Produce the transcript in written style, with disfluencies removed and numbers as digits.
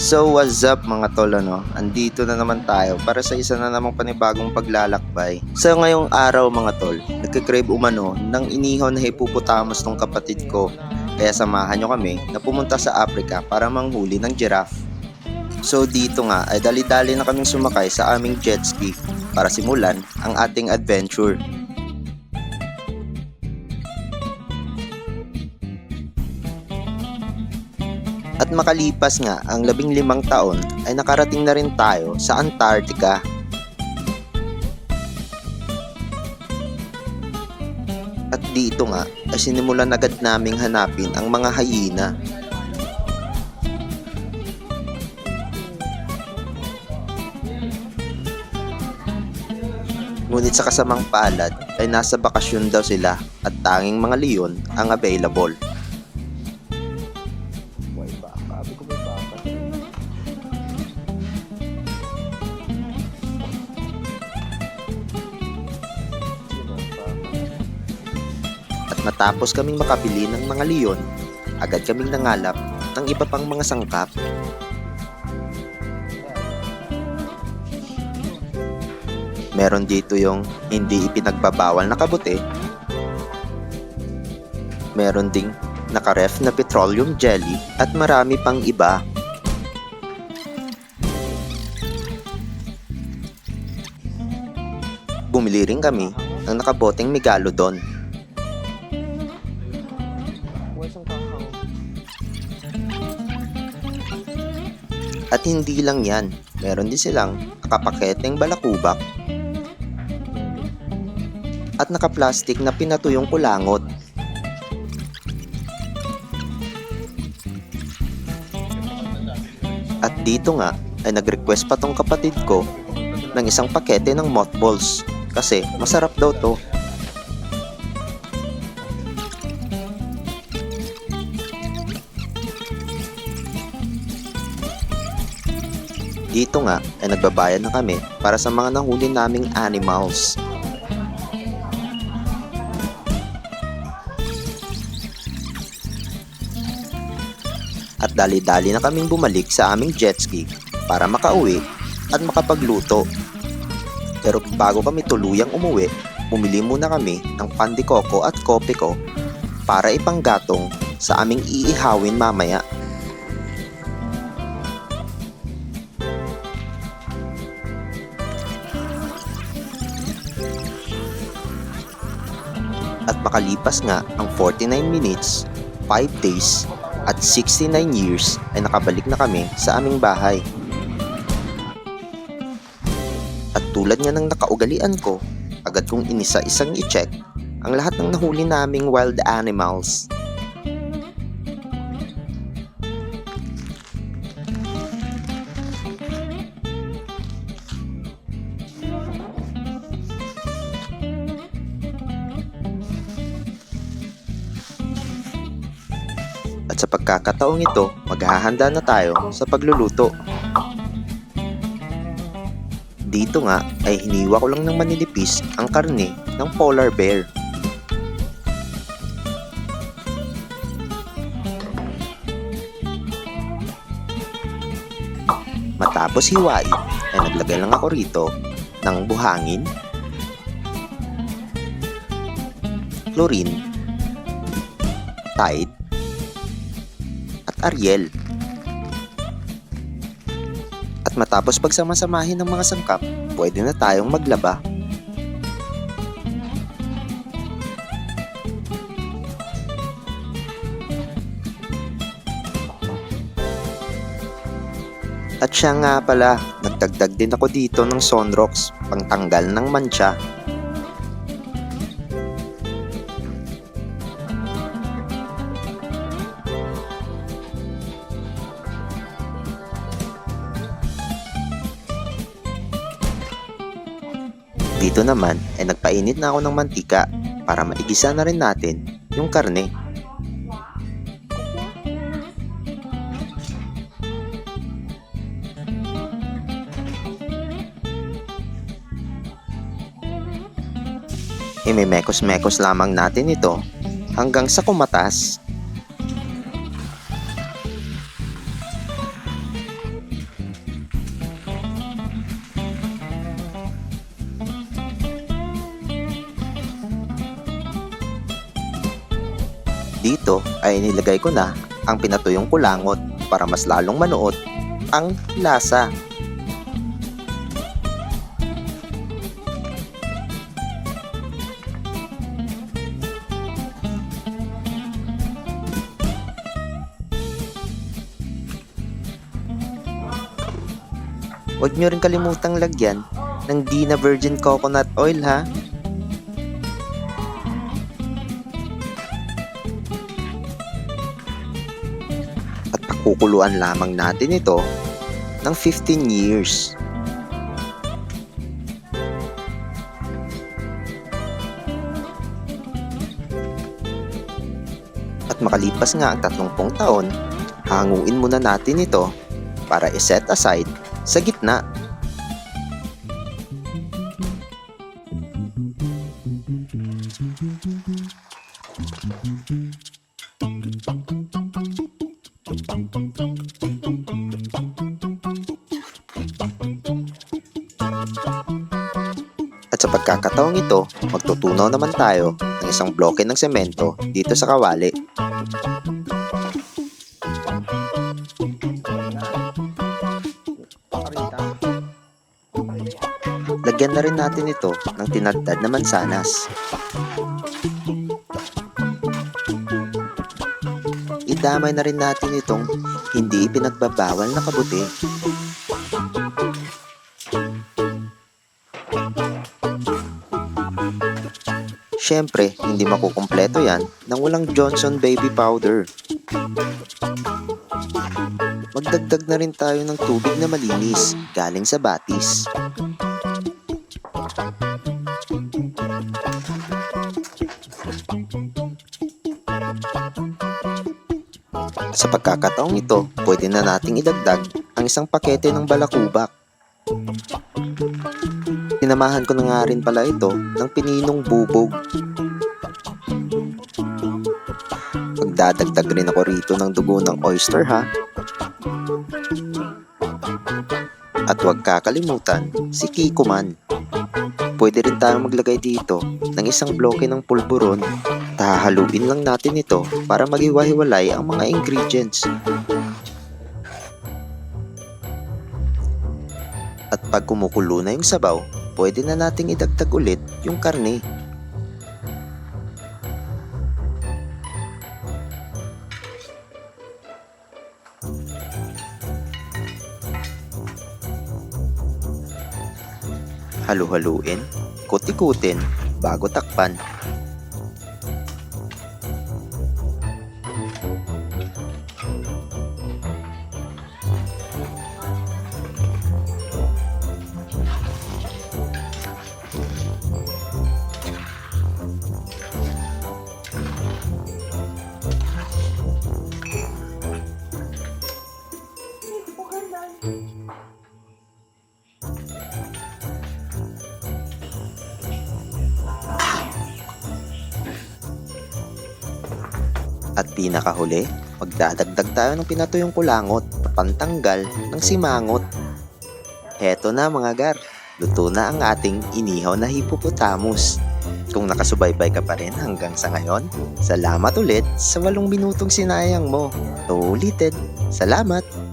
So what's up mga tol, andito na naman tayo para sa isa na namang panibagong paglalakbay. So ngayong araw mga tol, nagkikrave umano ng inihaw na hippopotamus ng kapatid ko. Kaya samahan nyo kami na pumunta sa Africa para manghuli ng giraffe. So dito nga ay dali-dali na kaming sumakay sa aming jet ski para simulan ang ating adventure. At makalipas nga ang 15 taon ay nakarating na rin tayo sa Antarctica. At dito nga ay sinimulan agad naming hanapin ang mga hyena. Ngunit sa kasamang palad ay nasa bakasyon daw sila at tanging mga leon ang available. Matapos kaming makabili ng mga leon, agad kaming nangalap ng iba pang mga sangkap. Meron dito yung hindi ipinagbabawal na kabuti. Meron ding nakaref na petroleum jelly at marami pang iba. Bumili rin kami ng nakaboteng megalodon. At hindi lang yan, meron din silang nakapaketeng balakubak at nakaplastik na pinatuyong kulangot. At dito nga ay nag-request pa tong kapatid ko ng isang pakete ng mothballs kasi masarap daw to. Dito nga ay nagbabayad na kami para sa mga nahuli naming animals. At dali-dali na kaming bumalik sa aming jet ski para makauwi at makapagluto. Pero bago kami tuluyang umuwi, bumili muna kami ng pandikoko at kope ko para ipanggatong sa aming iihawin mamaya. At makalipas nga ang 49 minutes, 5 days, at 69 years ay nakabalik na kami sa aming bahay. At tulad nga ng nakaugalian ko, agad kong inisa-isang i-check ang lahat ng nahuli naming wild animals. At sa pagkakataong ito, maghahanda na tayo sa pagluluto. Dito nga ay hiniwa ko lang ng maninipis ang karne ng polar bear. Matapos hiwain ay naglagay lang ako rito ng buhangin, chlorine, Tide, Ariel. At matapos pagsama-samahin ng mga sangkap, pwede na tayong maglaba. At siya nga pala, nagdagdag din ako dito ng Sunrox, pangtanggal ng mancha. Dito naman ay nagpainit na ako ng mantika para maigisa na rin natin yung karne. Imimekos-mekos lamang natin ito hanggang sa kumatas. Dito ay nilagay ko na ang pinatuyong kulangot para mas lalong manuot ang lasa. Huwag nyo rin kalimutang lagyan ng di na virgin coconut oil ha. At pakukuluan lamang natin ito ng 15 years. At makalipas nga ang 30 taon, hanguin muna natin ito para i-set aside sa gitna. At sa pagkakataong ito, magtutunaw naman tayo ng isang bloke ng semento dito sa kawali. Lagyan na rin natin ito ng tinadtad na mansanas. Idamay na rin natin itong hindi ipinagbabawal na kabuti. Siyempre, hindi makukumpleto yan nang walang Johnson Baby Powder. Magdagdag na rin tayo ng tubig na malinis galing sa batis. Sa pagkakataong ito, pwede na nating idagdag ang isang pakete ng balakubak. Sinamahan ko na nga rin pala ito ng pininong bubog. Magdadagdag rin ako rito ng dugo ng oyster ha. At huwag kakalimutan si Kikoman. Pwede rin tayong maglagay dito ng isang bloke ng pulburon. Hahaluin lang natin ito para maghiwa-hiwalay ang mga ingredients. At pag kumukulo na yung sabaw, pwede na nating idagdag ulit yung karne. Halu-haluin, ikot-ikutin bago takpan. At pinakahuli, magdadagdag tayo ng pinatuyong kulangot na pantanggal ng simangot. Heto na mga gar, luto na ang ating inihaw na hippopotamus. Kung nakasubaybay ka pa rin hanggang sa ngayon, salamat ulit sa 8 minutong sinayang mo. Ulitin, salamat!